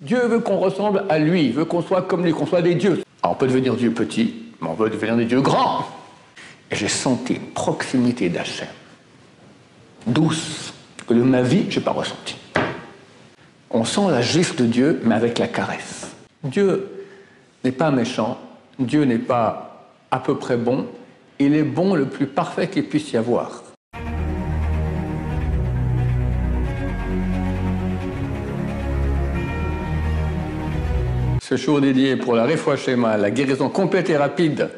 Dieu veut qu'on ressemble à lui, il veut qu'on soit comme lui, qu'on soit des dieux. Alors on peut devenir Dieu petit, mais on peut devenir des dieux grands. Et j'ai senti une proximité d'Hachem, douce, que de ma vie, je n'ai pas ressenti. On sent la gifle de Dieu, mais avec la caresse. Dieu n'est pas méchant, Dieu n'est pas à peu près bon, il est bon le plus parfait qu'il puisse y avoir. Ce jour dédié pour la Refoua Shema, la guérison complète et rapide,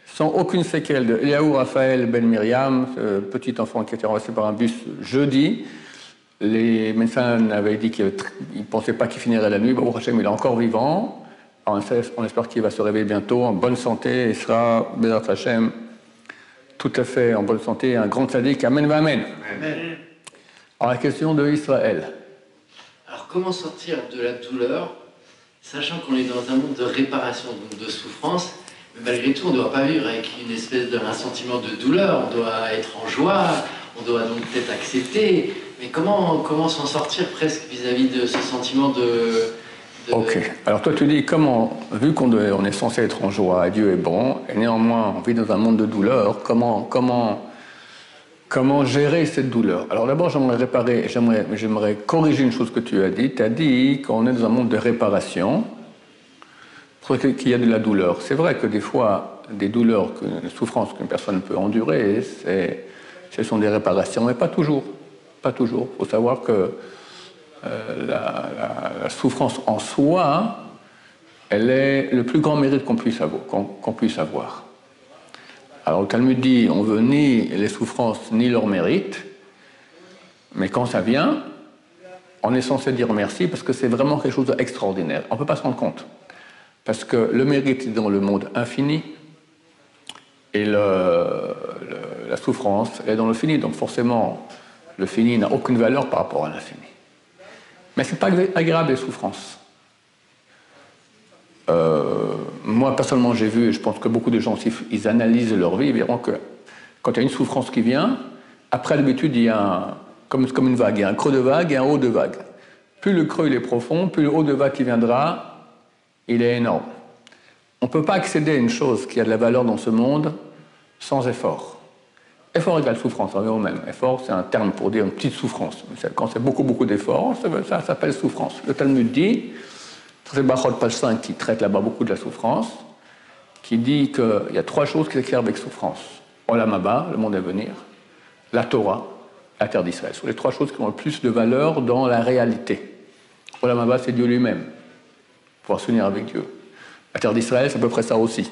sans aucune séquelle de Eliaou Raphaël Ben Myriam, ce petit enfant qui a été renversé par un bus jeudi. Les médecins avaient dit qu'ils ne pensaient pas qu'il finirait la nuit. Baruch Hashem, il est encore vivant. Alors, on espère qu'il va se réveiller bientôt, en bonne santé, et sera, Bezrat Hashem, tout à fait en bonne santé, un grand tzaddik. Amen, amen. Amen. Alors, la question de Israël. Alors, comment sortir de la douleur, sachant qu'on est dans un monde de réparation, donc de souffrance, mais malgré tout, on ne doit pas vivre avec une espèce d'un sentiment de douleur, on doit être en joie, on doit donc peut-être accepter, mais comment s'en sortir presque vis-à-vis de ce sentiment de... Ok, alors toi tu dis comment, vu qu'on est censé être en joie, Dieu est bon, et néanmoins on vit dans un monde de douleur, comment gérer cette douleur? Alors d'abord j'aimerais corriger une chose que tu as dit. Tu as dit qu'on est dans un monde de réparation, qu'il y a de la douleur. C'est vrai que des fois, des douleurs, des souffrances qu'une personne peut endurer, ce sont des réparations, mais pas toujours. Pas toujours. Il faut savoir que la souffrance en soi, elle est le plus grand mérite qu'on puisse avoir. Alors le Talmud dit, on veut ni les souffrances ni leur mérite, mais quand ça vient, on est censé dire merci parce que c'est vraiment quelque chose d'extraordinaire. On ne peut pas se rendre compte. Parce que le mérite est dans le monde infini et la souffrance est dans le fini. Donc forcément, le fini n'a aucune valeur par rapport à l'infini. Mais ce n'est pas agréable les souffrances. Moi, personnellement, j'ai vu, et je pense que beaucoup de gens aussi, ils analysent leur vie, ils verront que quand il y a une souffrance qui vient, après d'habitude, il y a comme une vague, il y a un creux de vague et un haut de vague. Plus le creux il est profond, plus le haut de vague qui viendra, il est énorme. On ne peut pas accéder à une chose qui a de la valeur dans ce monde sans effort. Effort égale souffrance, on revient au même. Effort, c'est un terme pour dire une petite souffrance. Quand c'est beaucoup d'efforts, ça s'appelle souffrance. Le Talmud dit, c'est Bachot page 5 qui traite là-bas beaucoup de la souffrance, qui dit qu'il y a trois choses qui s'écrivent avec souffrance. Olam Haba, le monde à venir, la Torah, la terre d'Israël. Ce sont les trois choses qui ont le plus de valeur dans la réalité. Olam Haba, c'est Dieu lui-même. Pouvoir s'unir avec Dieu. La terre d'Israël, c'est à peu près ça aussi.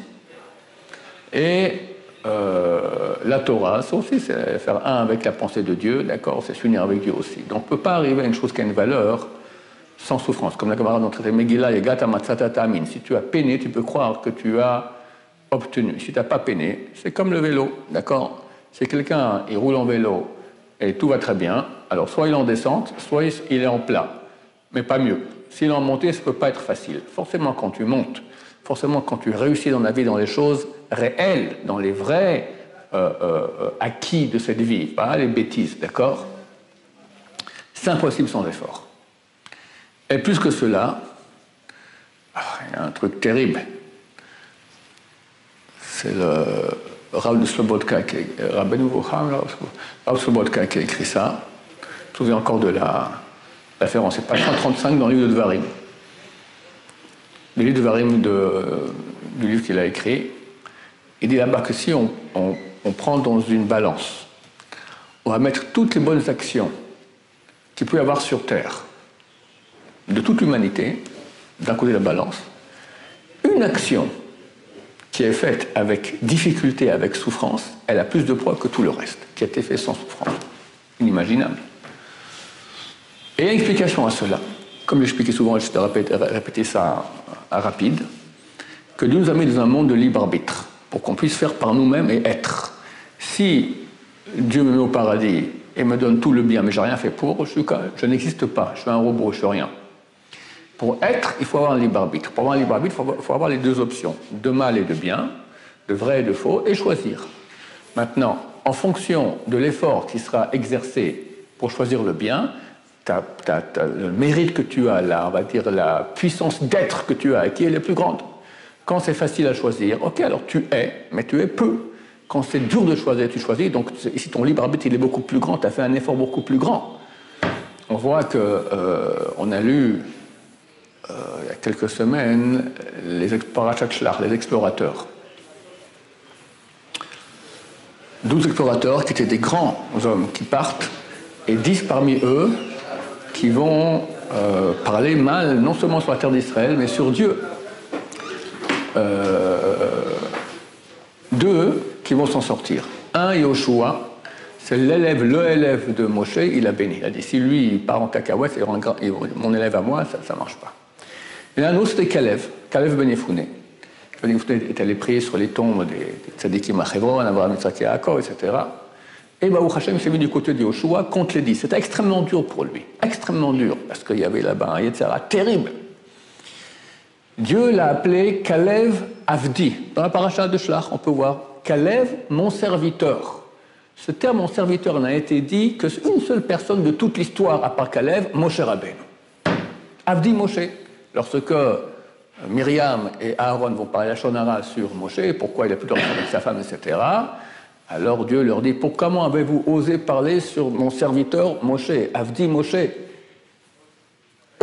Et la Torah, ça aussi, c'est faire un avec la pensée de Dieu, d'accord, c'est s'unir avec Dieu aussi. Donc on ne peut pas arriver à une chose qui a une valeur sans souffrance. Comme la camarade dans le traité Megillah, Yegata Matzata Amin. Si tu as peiné, tu peux croire que tu as obtenu. Si tu n'as pas peiné, c'est comme le vélo, d'accord. Si quelqu'un, il roule en vélo et tout va très bien, alors soit il est en descente, soit il est en plat, mais pas mieux. S'il est en montée, ça ne peut pas être facile. Forcément, quand tu montes, forcément, quand tu réussis dans la vie, dans les choses réelles, dans les vrais acquis de cette vie, pas les bêtises, d'accord? C'est impossible sans effort. Et plus que cela, il y a un truc terrible. C'est le Rav de Slobodka, Rav Slobodka qui a écrit ça. Je me souviens encore de la référence, c'est page 135 dans le livre de Dvarim. Le livre de Dvarim du livre qu'il a écrit, il dit là-bas que si on prend dans une balance, on va mettre toutes les bonnes actions qu'il peut y avoir sur Terre, de toute l'humanité, d'un côté de la balance, une action qui est faite avec difficulté, avec souffrance, elle a plus de poids que tout le reste, qui a été fait sans souffrance. Inimaginable. Et il y a une explication à cela. Comme j'expliquais souvent, je vais répéter ça à rapide, que Dieu nous a mis dans un monde de libre arbitre, pour qu'on puisse faire par nous-mêmes et être. Si Dieu me met au paradis et me donne tout le bien, mais je n'ai rien fait pour, je n'existe pas, je suis un robot, je ne suis rien. Pour être, il faut avoir un libre arbitre. Pour avoir un libre arbitre, il faut avoir les deux options, de mal et de bien, de vrai et de faux, et choisir. Maintenant, en fonction de l'effort qui sera exercé pour choisir le bien, le mérite que tu as, on va dire la puissance d'être que tu as, qui est la plus grande. Quand c'est facile à choisir, ok, alors tu es, mais tu es peu. Quand c'est dur de choisir, tu choisis. Donc ici, ton libre arbitre, il est beaucoup plus grand, tu as fait un effort beaucoup plus grand. On voit qu'on a lu, il y a quelques semaines, les explorateurs. 12 explorateurs qui étaient des grands hommes qui partent, et 10 parmi eux qui vont parler mal, non seulement sur la terre d'Israël, mais sur Dieu. 2 qui vont s'en sortir. Un, Yoshua, c'est l'élève de Moshe, il a béni. Il a dit, si lui il part en cacahuète, mon élève à moi, ça ne marche pas. Et un autre, c'était Kalev Ben Yefouné. Ben Yefouné est allé prier sur les tombes des tzadikim à Hebron, Abraham, Yitzhak, Yaakov, etc. Et Baruch Hashem s'est mis du côté de Yoshua contre les 10. C'était extrêmement dur pour lui, extrêmement dur, parce qu'il y avait là-bas un Yetzirah terrible. Dieu l'a appelé Kalev Avdi. Dans la paracha de Shlach, on peut voir Kalev, mon serviteur. Ce terme, mon serviteur, n'a été dit qu'une seule personne de toute l'histoire, à part Kalev, Moshe Rabbeinu. Avdi Moshe. Lorsque Myriam et Aaron vont parler la Shonara sur Moshe, pourquoi il a plus de relation avec sa femme, etc., alors Dieu leur dit, comment avez-vous osé parler sur mon serviteur Moshe, Avdi Moshe?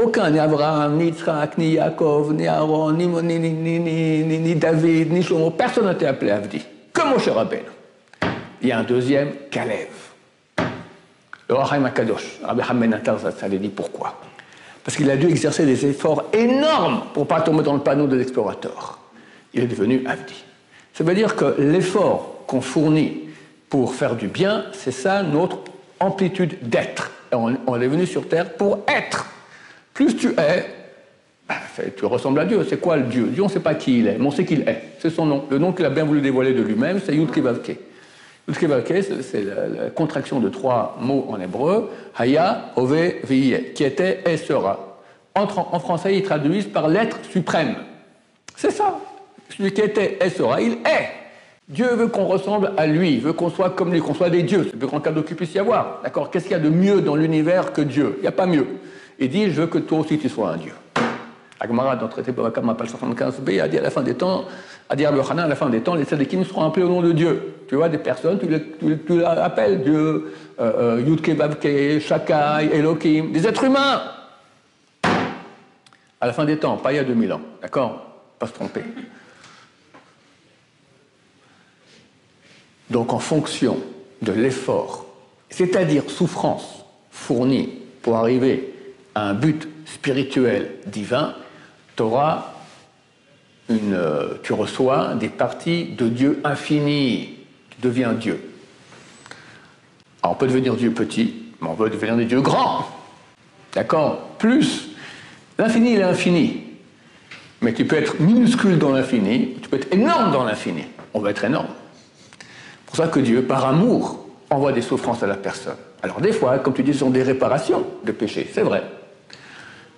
Aucun, ni Abraham, ni Yitzhak, ni Yaakov, ni Aaron, ni David, ni Shlomo, personne n'a été appelé Avdi, que Moshe Rabbeinu. Il y a un deuxième, Kalev. Le Rachaim HaKadosh, Rabbi Hamed Natar Zatzal, dit pourquoi? Parce qu'il a dû exercer des efforts énormes pour ne pas tomber dans le panneau de l'explorateur. Il est devenu Avdi. Ça veut dire que l'effort qu'on fournit pour faire du bien, c'est ça notre amplitude d'être. On est venu sur Terre pour être. Plus tu es, tu ressembles à Dieu. C'est quoi le Dieu? Dieu, on ne sait pas qui il est, mais on sait qu'il est. C'est son nom. Le nom qu'il a bien voulu dévoiler de lui-même, c'est Yud Kei Vav Kei. Yud Kei Vav Kei, c'est la contraction de 3 mots en hébreu, Haya, Ove, Viye, qui était et sera. En français, ils traduisent par l'être suprême. C'est ça. Celui qui était et sera, il est. Dieu veut qu'on ressemble à lui, il veut qu'on soit comme lui, qu'on soit des dieux. C'est le plus grand cadeau qu'il puisse y avoir. D'accord? Qu'est-ce qu'il y a de mieux dans l'univers que Dieu? Il n'y a pas mieux. Il dit, je veux que toi aussi tu sois un dieu. Agmara, dans le traité Babakam, page 75b, a dit à la fin des temps, a dit à Yochanan, à la fin des temps, les tzadikim seront appelés au nom de Dieu. Tu vois, des personnes, tu appelles Dieu, Yud Kei Vav Kei, Shakai, Elohim, des êtres humains. À la fin des temps, pas il y a 2000 ans. D'accord? Pas se tromper. Donc en fonction de l'effort, c'est-à-dire souffrance fournie pour arriver à un but spirituel divin, tu reçois des parties de Dieu infini. Tu deviens Dieu. Alors on peut devenir Dieu petit, mais on peut devenir des dieux grands. D'accord? Plus, l'infini il est infini. Mais tu peux être minuscule dans l'infini, tu peux être énorme dans l'infini. On va être énorme. C'est pour ça que Dieu, par amour, envoie des souffrances à la personne. Alors des fois, comme tu dis, ce sont des réparations de péché, c'est vrai.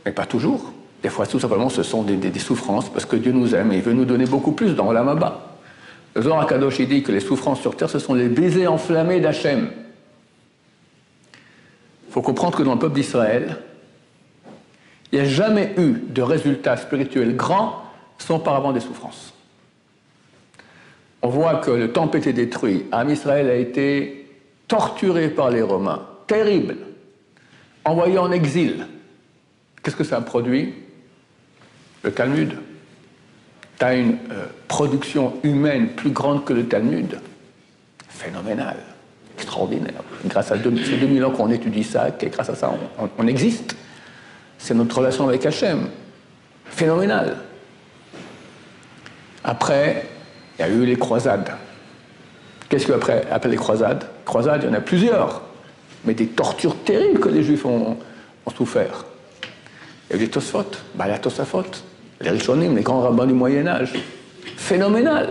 Mais pas toujours. Des fois, tout simplement, ce sont des souffrances parce que Dieu nous aime et il veut nous donner beaucoup plus dans l'Olam Haba. Le Zohar HaKadosh, il dit que les souffrances sur terre, ce sont les baisers enflammés d'Hachem. Il faut comprendre que dans le peuple d'Israël, il n'y a jamais eu de résultat spirituel grand sans auparavant des souffrances. On voit que le temple était détruit. Am Israël a été torturé par les Romains. Terrible. Envoyé en exil. Qu'est-ce que ça a produit? Le Talmud. Tu as une production humaine plus grande que le Talmud. Phénoménal. Extraordinaire. Grâce à ces 2000 ans qu'on étudie ça, et grâce à ça, on existe. C'est notre relation avec Hachem. Phénoménal. Après, il y a eu les croisades. Qu'est-ce qu'après les croisades? Croisades, il y en a plusieurs. Mais des tortures terribles que les Juifs ont souffert. Il y a eu les Tosfot, la Tosafot, les Rishonim, les grands rabbins du Moyen-Âge. Phénoménal.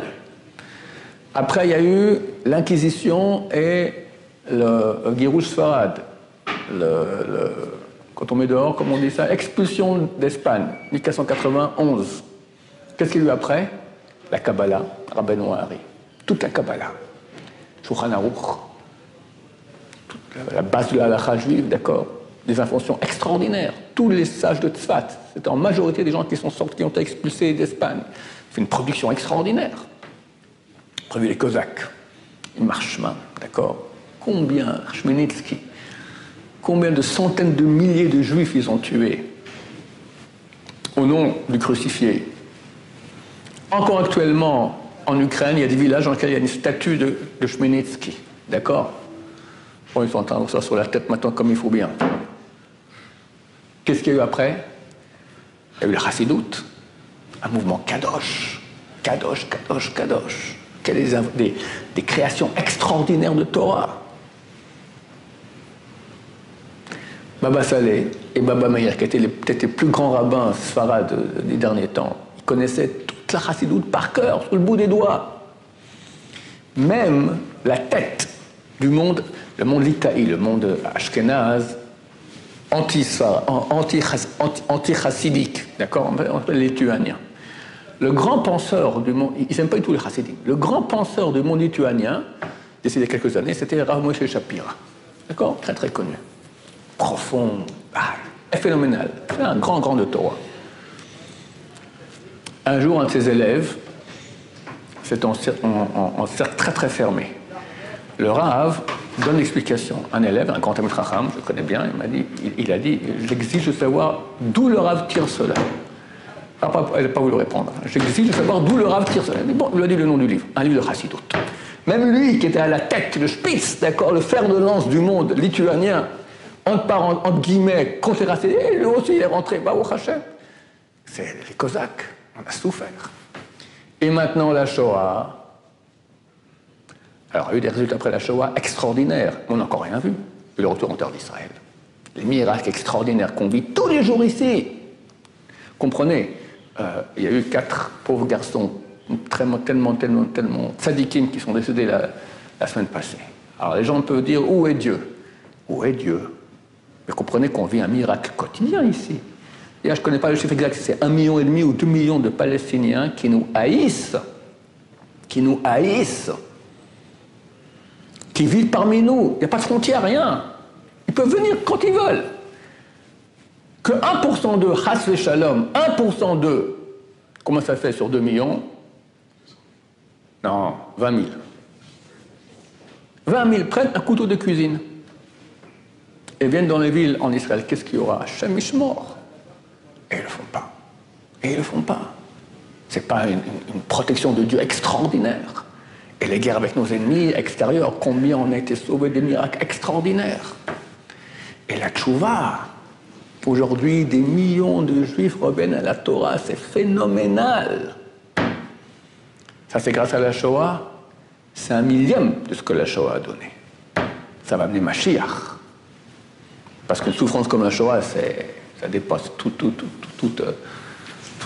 Après, il y a eu l'Inquisition et le Girouj Sfarad. Quand on met dehors, comme on dit ça, expulsion d'Espagne, 1491. Qu'est-ce qu'il y a eu après? La Kabbalah, Rabbeinu Hari. Toute la Kabbalah. Shulchan Aruch. La base de la halakha juive, d'accord? des inventions extraordinaires. Tous les sages de Tzfat, c'est en majorité des gens qui ont été expulsés d'Espagne. C'est une production extraordinaire. Prévu les Cosaques, les marchemins, d'accord? Combien, Chmelnytsky, combien de centaines de milliers de juifs ils ont tués au nom du crucifié. Encore actuellement, en Ukraine, il y a des villages dans lesquels il y a une statue de Chmelnytsky, d'accord? Bon, ils sont en train de ça sur la tête maintenant comme il faut bien. Qu'est-ce qu'il y a eu après? Il y a eu le Chassidoute, un mouvement Kadosh, Kadosh, Kadosh, Kadosh. Des créations extraordinaires de Torah. Baba Saleh et Baba Meir, qui étaient peut-être les plus grands rabbins sfarades des derniers temps, ils connaissaient toute la Chassidoute par cœur, sur le bout des doigts. Même la tête du monde, le monde litaï, le monde ashkénaze, anti-chassidique, d'accord, on appelle les lituaniens. Le grand penseur du monde, ils n'aiment pas du tout les chassidim, le grand penseur du monde lituanien, décédé il y a quelques années, c'était Rav Moshe Shapira, d'accord, très très connu, profond, phénoménal, c'est un grand de Torah. Un jour, un de ses élèves, c'est en cercle très très fermé. Le Rav donne l'explication. Un élève, un grand Talmid Chacham, je le connais bien, il a dit, j'exige de savoir d'où le Rav tire cela. Elle n'a pas voulu répondre. J'exige de savoir d'où le Rav tire cela. Mais bon, il lui a dit le nom du livre, un livre de Chassidoute. Même lui, qui était à la tête, le Spitz, d'accord, le fer de lance du monde lituanien, entre guillemets, contre les Chassidim, lui aussi, il est rentré, Baruch Hashem. C'est les Cosaques, on a souffert. Et maintenant, la Shoah. Alors, il y a eu des résultats après la Shoah extraordinaires. On n'a encore rien vu. Le retour en terre d'Israël. Les miracles extraordinaires qu'on vit tous les jours ici. Comprenez, il y a eu 4 pauvres garçons tellement tzadikim qui sont décédés la semaine passée. Alors, les gens peuvent dire, où est Dieu? Où est Dieu? Mais comprenez qu'on vit un miracle quotidien ici. Et là, je ne connais pas le chiffre exact, c'est 1,5 million ou 2 millions de Palestiniens qui nous haïssent. Qui vivent parmi nous. Il n'y a pas de frontière, rien. Ils peuvent venir quand ils veulent. Que 1% d'eux, Chas Shalom, 1% d'eux, comment ça fait sur 2 millions? Non, 20 000. 20 000 prennent un couteau de cuisine et viennent dans les villes en Israël. Qu'est-ce qu'il y aura? Hashem Mishmor. Et ils ne le font pas. Ce n'est pas une protection de Dieu extraordinaire. Et les guerres avec nos ennemis extérieurs, combien on a été sauvés des miracles extraordinaires. Et la tchouva, aujourd'hui, des millions de juifs reviennent à la Torah, c'est phénoménal. Ça, c'est grâce à la Shoah, c'est 1/1000 de ce que la Shoah a donné. Ça va amener Mashiach. Parce qu'une souffrance comme la Shoah, ça dépasse tout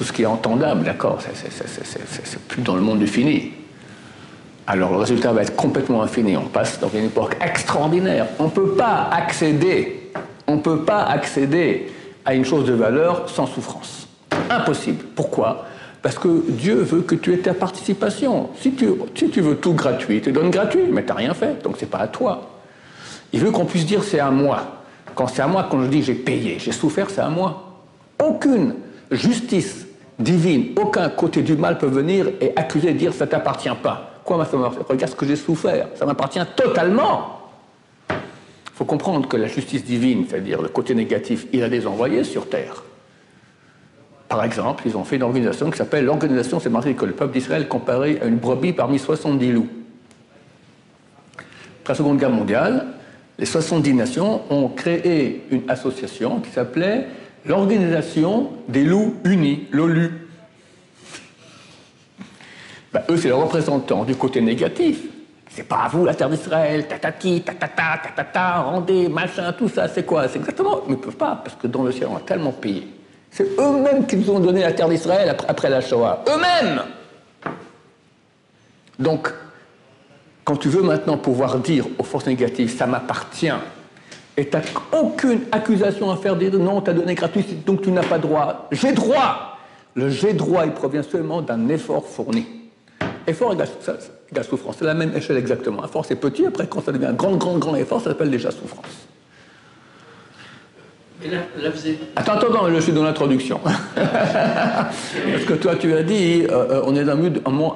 ce qui est entendable, d'accord? C'est plus dans le monde du fini. Alors le résultat va être complètement infini. On passe dans une époque extraordinaire. On ne peut pas accéder à une chose de valeur sans souffrance. Impossible. Pourquoi? Parce que Dieu veut que tu aies ta participation. Si tu veux tout gratuit, il te donne gratuit, mais tu n'as rien fait, donc c'est pas à toi. Il veut qu'on puisse dire c'est à moi. Quand c'est à moi, quand je dis j'ai payé, j'ai souffert, c'est à moi. Aucune justice divine, aucun côté du mal peut venir et accuser et dire ça t'appartient pas. Quoi, regarde ce que j'ai souffert, ça m'appartient totalement. Il faut comprendre que la justice divine, c'est-à-dire le côté négatif, il a des envoyés sur terre. Par exemple, ils ont fait une organisation qui s'appelle l'organisation, c'est marqué que le peuple d'Israël comparé à une brebis parmi 70 loups. Après la Seconde Guerre mondiale, les 70 nations ont créé une association qui s'appelait l'Organisation des loups unis, l'OLU. Eux, c'est les représentants du côté négatif. C'est pas à vous la terre d'Israël, tatata, rendez, machin, tout ça, c'est quoi? C'est exactement. Mais ils ne peuvent pas, parce que dans le ciel, on a tellement payé. C'est eux-mêmes qui nous ont donné la terre d'Israël après la Shoah. Eux-mêmes! Donc, quand tu veux maintenant pouvoir dire aux forces négatives, ça m'appartient, et tu n'as aucune accusation à faire, dire non, tu as donné gratuit, donc tu n'as pas droit. J'ai droit! Le j'ai droit, il provient seulement d'un effort fourni. Effort égale souffrance, c'est la même échelle exactement. Effort c'est petit, après quand ça devient un grand effort, ça s'appelle déjà souffrance. Et là vous avez... Attends, je suis dans l'introduction. Parce que toi, tu as dit, on est dans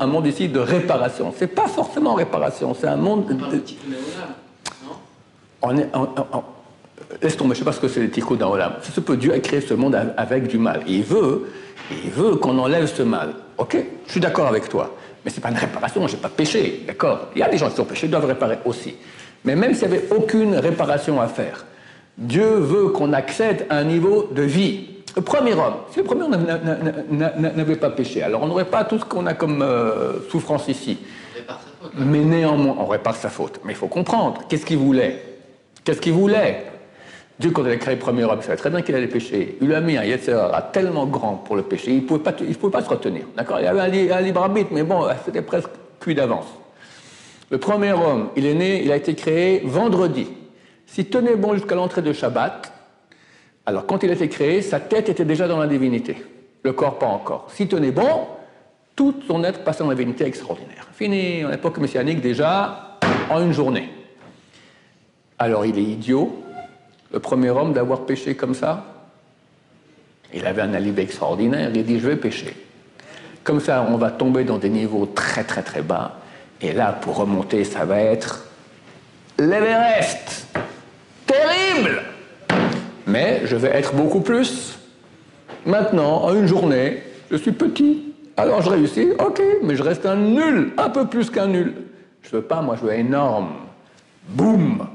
un monde ici de réparation. C'est pas forcément réparation, c'est un monde... On parle de tikkun olam, non? Laisse tomber, je ne sais pas ce que c'est les tikkun olam. C'est ce que Dieu a créé ce monde avec du mal. Et il veut qu'on enlève ce mal. Ok, je suis d'accord avec toi. Mais ce n'est pas une réparation, je n'ai pas péché, d'accord? Il y a des gens qui ont péché, doivent réparer aussi. Mais même s'il n'y avait aucune réparation à faire, Dieu veut qu'on accède à un niveau de vie. Le premier homme, si le premier homme n'avait pas péché, alors on n'aurait pas tout ce qu'on a comme souffrance ici. On répare sa faute. Mais néanmoins, on répare sa faute. Mais il faut comprendre, qu'est-ce qu'il voulait? Qu'est-ce qu'il voulait? Dieu, quand il a créé le premier homme, il savait très bien qu'il allait pécher. Il lui a mis un Yetzer Hara tellement grand pour le péché, il ne pouvait pas se retenir. D'accord? Il y avait un libre arbitre, mais bon, c'était presque cuit d'avance. Le premier homme, il est né, il a été créé vendredi. S'il tenait bon jusqu'à l'entrée de Shabbat, alors quand il a été créé, sa tête était déjà dans la divinité. Le corps, pas encore. S'il tenait bon, tout son être passait dans la divinité extraordinaire. Fini, en époque messianique, déjà, en une journée. Alors il est idiot, le premier homme, d'avoir péché comme ça. Il avait un alibi extraordinaire, il dit, je vais pécher. Comme ça, on va tomber dans des niveaux très très très bas. Et là, pour remonter, ça va être l'Everest. Terrible! Mais je vais être beaucoup plus. Maintenant, en une journée, je suis petit. Alors je réussis, ok, mais je reste un nul, un peu plus qu'un nul. Je veux pas, moi, je veux énorme. Boum!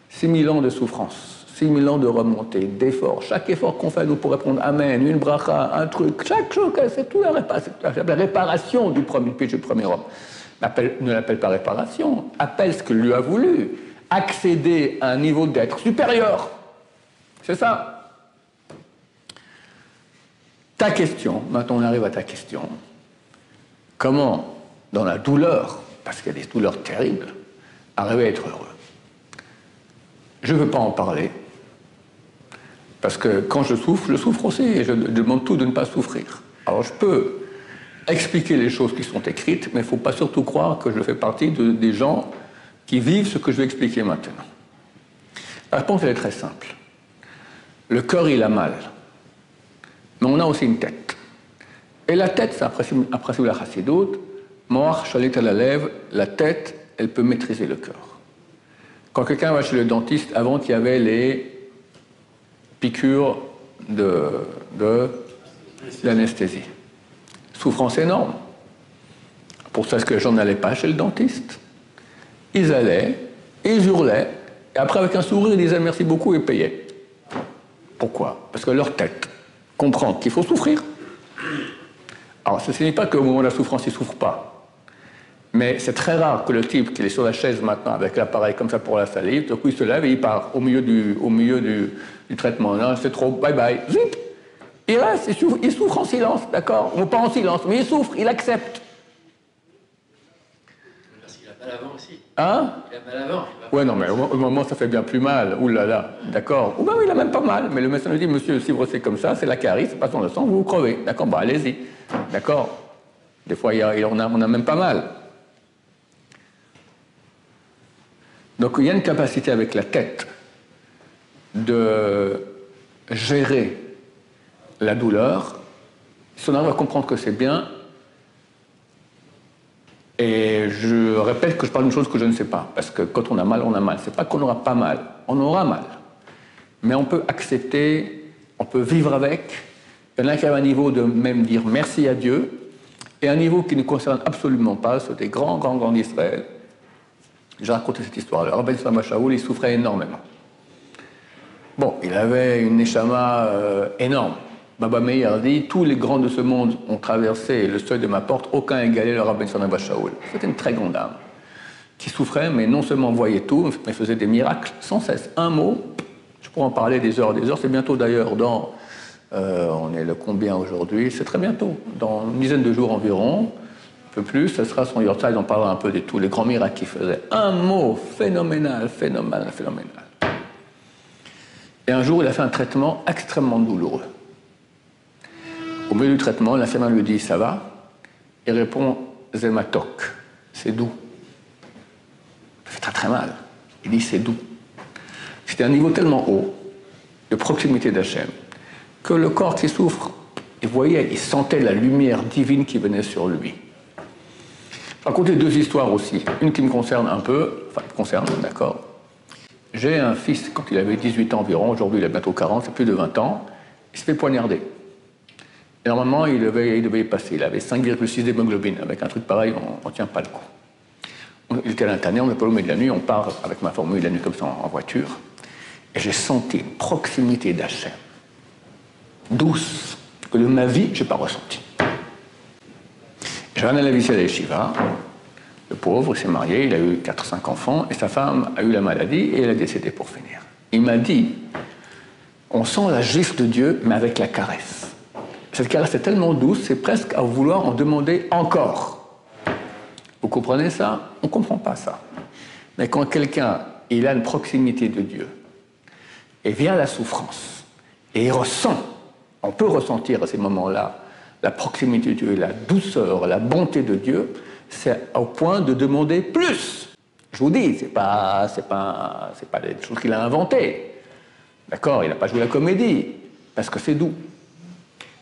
6000 ans de souffrance, 6000 ans de remontée, d'efforts. Chaque effort qu'on fait, nous pour répondre Amen, une bracha, un truc, chaque chose, c'est tout la réparation du premier péché du premier homme. Ne l'appelle pas réparation, appelle ce que lui a voulu, accéder à un niveau d'être supérieur. C'est ça. Ta question, maintenant on arrive à ta question. Comment, dans la douleur, parce qu'il y a des douleurs terribles, arriver à être heureux? Je ne veux pas en parler, parce que quand je souffre aussi, et je demande tout de ne pas souffrir. Alors je peux expliquer les choses qui sont écrites, mais il ne faut pas surtout croire que je fais partie des gens qui vivent ce que je vais expliquer maintenant. La réponse, elle est très simple. Le cœur, il a mal, mais on a aussi une tête. Et la tête, c'est un principe de la chassidoute, moach shalit al halev, la tête, elle peut maîtriser le cœur. Quand quelqu'un va chez le dentiste, avant qu'il y avait les piqûres d'anesthésie. Souffrance énorme. Pour ça, que les gens n'allaient pas chez le dentiste. Ils allaient, ils hurlaient, et après, avec un sourire, ils disaient merci beaucoup et payaient. Pourquoi? Parce que leur tête comprend qu'il faut souffrir. Alors, ce n'est pas qu'au moment de la souffrance, ils ne souffrent pas. Mais c'est très rare que le type qui est sur la chaise maintenant avec l'appareil comme ça pour la salive, du coup il se lève et il part au milieu du traitement. Non, c'est trop, bye bye, zip. Il reste, il souffre en silence, d'accord? Ou pas en silence, mais il souffre, il accepte. Parce qu'il a mal avant aussi. Hein? Il a mal avant. Ouais, non, mais au moment ça fait bien plus mal. Ouh là là, d'accord? Ou bien il a même pas mal, mais le médecin lui dit, monsieur, si vous restez comme ça, c'est la carie, c'est pas dans le sang, vous vous crevez. D'accord? Bah allez-y. D'accord? Des fois, on a même pas mal. Donc il y a une capacité avec la tête de gérer la douleur. Si on arrive à comprendre que c'est bien, et je répète que je parle d'une chose que je ne sais pas, parce que quand on a mal, on a mal. C'est pas qu'on n'aura pas mal, on aura mal. Mais on peut accepter, on peut vivre avec. Il y en a qui ont un niveau de même dire merci à Dieu, et un niveau qui ne concerne absolument pas, ceux des grands d'Israël. J'ai raconté cette histoire. Le Rabbi Tzemach Shaoul, il souffrait énormément. Bon, il avait une neshama énorme. Baba Meir dit, tous les grands de ce monde ont traversé le seuil de ma porte, aucun égalait le Rabbi Tzemach Shaoul. C'était une très grande âme, qui souffrait, mais non seulement voyait tout, mais faisait des miracles sans cesse. Un mot, je pourrais en parler des heures, c'est bientôt d'ailleurs dans, on est le combien aujourd'hui, c'est très bientôt, dans une dizaine de jours environ, un peu plus, ce sera son Yortzeit, on parlera un peu de tous les grands miracles qu'il faisait. Un mot phénoménal. Et un jour, il a fait un traitement extrêmement douloureux. Au milieu du traitement, l'infirmière lui dit « ça va ?» Il répond « zematok », c'est doux. Ça fait très très mal. Il dit « c'est doux ». C'était un niveau tellement haut de proximité d'Hachem, que le corps qui souffre, il voyait, il sentait la lumière divine qui venait sur lui. Je vais raconter deux histoires aussi, une qui me concerne un peu, enfin, me concerne, d'accord. J'ai un fils, quand il avait 18 ans environ, aujourd'hui il a bientôt 40, c'est plus de 20 ans, il se fait poignarder. Et normalement, il devait y passer, il avait 5,6 d'hémoglobine. Avec un truc pareil, on ne tient pas le coup. Il était à l'internat, on n'est pas au milieu de la nuit, on part avec ma formule la nuit comme ça en voiture. Et j'ai senti une proximité d'Hachem, douce, que de ma vie, je n'ai pas ressenti. J'ai ramené la visite à l'Eshiva. Le pauvre, il s'est marié, il a eu 4-5 enfants, et sa femme a eu la maladie, et elle est décédée pour finir. Il m'a dit, on sent la gifle de Dieu, mais avec la caresse. Cette caresse est tellement douce, c'est presque à vouloir en demander encore. Vous comprenez ça? On ne comprend pas ça. Mais quand quelqu'un, il a une proximité de Dieu, et vient la souffrance, et il ressent, on peut ressentir à ces moments-là, la proximité de Dieu, la douceur, la bonté de Dieu, c'est au point de demander plus. Je vous dis, c'est pas des choses qu'il a inventées. D'accord? Il n'a pas joué la comédie, parce que c'est doux.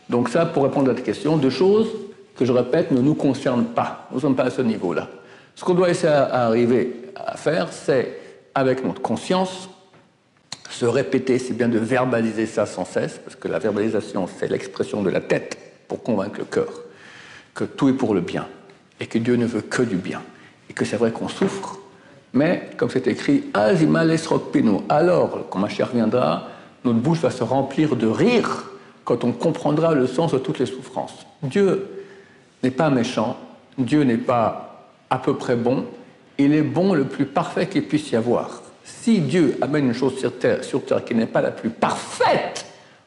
Donc ça, pour répondre à ta question, deux choses que je répète ne nous concernent pas. Nous ne sommes pas à ce niveau-là. Ce qu'on doit essayer d'arriver à faire, c'est, avec notre conscience, se répéter, c'est bien de verbaliser ça sans cesse, parce que la verbalisation, c'est l'expression de la tête pour convaincre le cœur que tout est pour le bien, et que Dieu ne veut que du bien, et que c'est vrai qu'on souffre, mais, comme c'est écrit, « Azimales rokpinu » alors, quand Mashiach viendra, notre bouche va se remplir de rire quand on comprendra le sens de toutes les souffrances. Dieu n'est pas méchant, Dieu n'est pas à peu près bon, il est bon le plus parfait qu'il puisse y avoir. Si Dieu amène une chose sur terre qui n'est pas la plus parfaite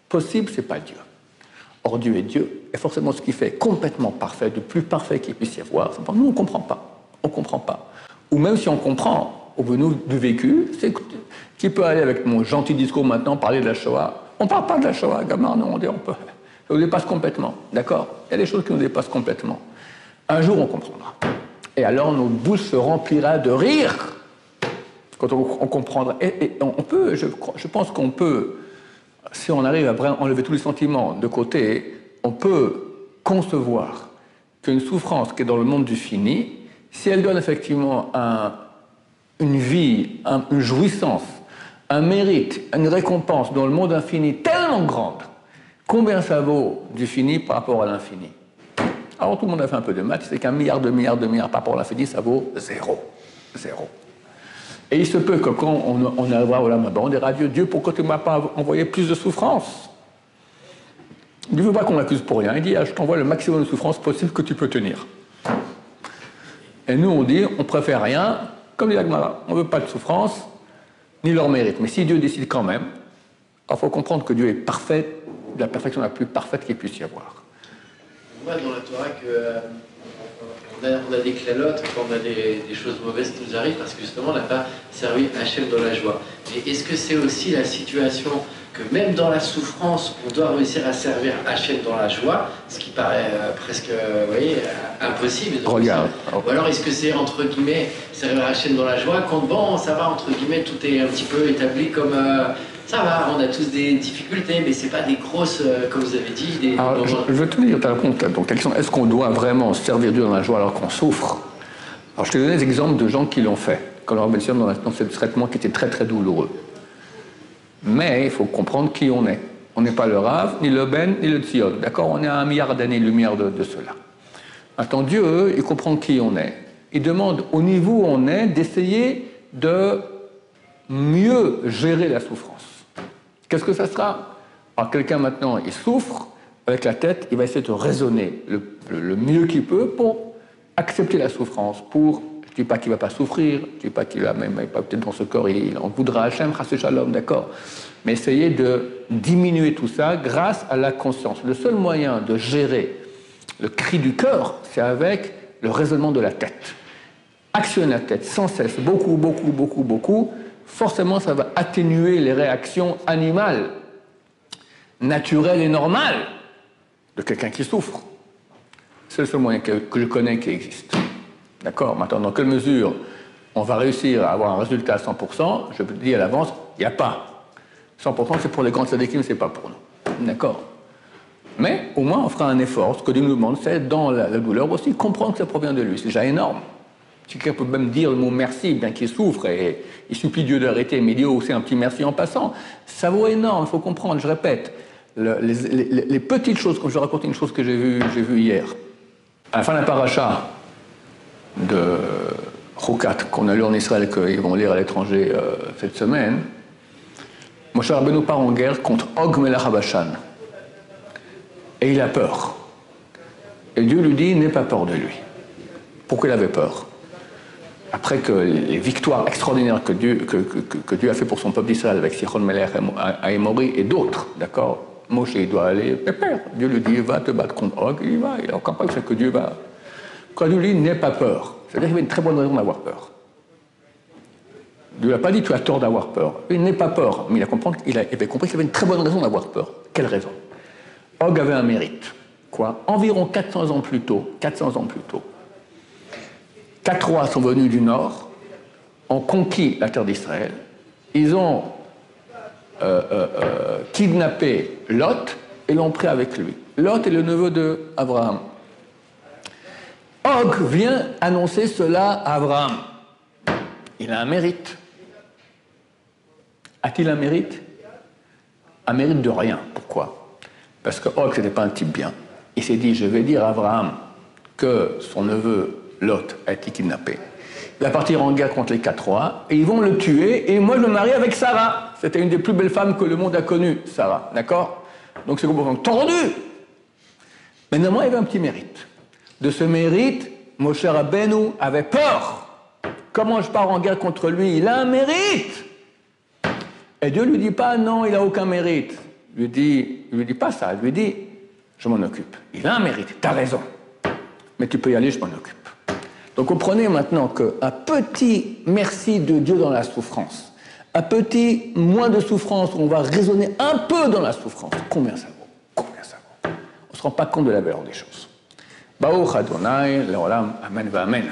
possible, ce n'est pas Dieu. Or, Dieu est Dieu, et forcément ce qui fait complètement parfait, le plus parfait qu'il puisse y avoir, nous on ne comprend pas. On ne comprend pas. Ou même si on comprend, au bout du vécu, c'est qui peut aller avec mon gentil discours maintenant parler de la Shoah. On ne parle pas de la Shoah, gamin, non, on peut. Ça nous dépasse complètement, d'accord? Il y a des choses qui nous dépassent complètement. Un jour, on comprendra. Et alors, notre bouche se remplira de rire quand on comprendra. Et on peut, je pense qu'on peut, si on arrive à enlever tous les sentiments de côté, on peut concevoir qu'une souffrance qui est dans le monde du fini, si elle donne effectivement une vie, une jouissance, un mérite, une récompense dans le monde infini tellement grande, combien ça vaut du fini par rapport à l'infini? Alors tout le monde a fait un peu de maths, c'est qu'un milliard de milliards par rapport à l'infini, ça vaut zéro. Zéro. Et il se peut que quand on arrivera, voilà, on dira Dieu, pourquoi tu ne m'as pas envoyé plus de souffrance? Dieu ne veut pas qu'on l'accuse pour rien. Il dit, je t'envoie le maximum de souffrance possible que tu peux tenir. Et nous, on dit, on préfère rien, comme dit l'Agmara, on ne veut pas de souffrance, ni leur mérite. Mais si Dieu décide quand même, il faut comprendre que Dieu est parfait, de la perfection la plus parfaite qu'il puisse y avoir. On voit dans la Torah qu'on a des clélotes, quand on a des choses mauvaises qui nous arrivent, parce que justement, on n'a pas servi Hachem dans la joie. Mais est-ce que c'est aussi la situation que même dans la souffrance, on doit réussir à servir Hachem dans la joie, ce qui paraît presque, vous voyez, impossible. Regarde. Ou alors est-ce que c'est, entre guillemets, servir Hachem dans la joie, quand bon, ça va, entre guillemets, tout est un petit peu établi comme... ça va, on a tous des difficultés, mais c'est pas des grosses, comme vous avez dit, Alors, je veux te dire, donc la question, est-ce qu'on doit vraiment servir Dieu dans la joie alors qu'on souffre? Alors je te donne des exemples de gens qui l'ont fait, qu'on leur mentionne dans ce traitement qui était très très douloureux. Mais il faut comprendre qui on est. On n'est pas le Rav, ni le Ben, ni le Tzion. D'accord? On est à 1 milliard d'années-lumière de cela. Maintenant, Dieu, il comprend qui on est. Il demande, au niveau où on est, d'essayer de mieux gérer la souffrance. Qu'est-ce que ça sera? Alors, quelqu'un maintenant, il souffre, avec la tête, il va essayer de raisonner le mieux qu'il peut pour accepter la souffrance, je ne dis pas qu'il ne va pas souffrir, je ne dis pas qu'il va même pas peut-être dans ce corps, il en voudra Hachem, Chasé Shalom, d'accord. Mais essayer de diminuer tout ça grâce à la conscience. Le seul moyen de gérer le cri du cœur, c'est avec le raisonnement de la tête. Actionner la tête sans cesse, beaucoup, forcément ça va atténuer les réactions animales, naturelles et normales de quelqu'un qui souffre. C'est le seul moyen que je connais qui existe. D'accord? Maintenant, dans quelle mesure on va réussir à avoir un résultat à 100%, je vous le dis à l'avance, il n'y a pas. 100% c'est pour les grands tzadikim, c'est pas pour nous. D'accord? Mais au moins on fera un effort. Ce que Dieu nous demande, c'est dans la douleur aussi comprendre que ça provient de lui. C'est déjà énorme. Si quelqu'un peut même dire le mot merci, bien qu'il souffre, et il supplie Dieu d'arrêter, mais il dit aussi un petit merci en passant, ça vaut énorme, il faut comprendre, je répète. Les petites choses, comme je vais raconter une chose que j'ai vue hier. À la fin de la paracha de Chokat, qu'on a lu en Israël, qu'ils vont lire à l'étranger cette semaine, Moshe Rabbeinu part en guerre contre Og Melech HaBashan. Et il a peur. Et Dieu lui dit, n'aie pas peur de lui. Pourquoi il avait peur? Après que les victoires extraordinaires que Dieu a fait pour son peuple d'Israël avec Sichon Melech Aémori et d'autres, d'accord? Moshe, il doit aller pépère. Dieu lui dit, va te battre contre Og, il va, il est encore pas que Dieu va. Quand Dieu lui dit, n'aie pas peur, c'est-à-dire qu'il y avait une très bonne raison d'avoir peur. Dieu n'a pas dit, tu as tort d'avoir peur. Il n'est pas peur, mais il avait compris qu'il y avait une très bonne raison d'avoir peur. Quelle raison? Og avait un mérite. Quoi? Environ 400 ans plus tôt, 4 rois sont venus du nord, ont conquis la terre d'Israël, ils ont kidnappé Lot et l'ont pris avec lui. Lot est le neveu d'Abraham. Og vient annoncer cela à Abraham. Il a un mérite. A-t-il un mérite? Un mérite de rien. Pourquoi? Parce que Og, ce n'était pas un type bien. Il s'est dit, je vais dire à Abraham que son neveu Lot a été kidnappé. Il va partir en guerre contre les 4 rois et ils vont le tuer et moi je me marie avec Sarah. C'était une des plus belles femmes que le monde a connues, Sarah. D'accord? Donc c'est complètement tordu. Mais néanmoins, il avait un petit mérite. De ce mérite, Moshe Rabbeinu avait peur. Comment je pars en guerre contre lui? Il a un mérite. Et Dieu ne lui dit pas, non, il n'a aucun mérite. Il lui dit pas ça. Il lui dit, je m'en occupe. Il a un mérite, tu as raison. Mais tu peux y aller, je m'en occupe. Donc comprenez maintenant qu'un petit merci de Dieu dans la souffrance, un petit moins de souffrance où on va raisonner un peu dans la souffrance, combien ça vaut? Combien ça vaut? On ne se rend pas compte de la valeur des choses. Baruch Adonai, Leolam, Amen va Amen.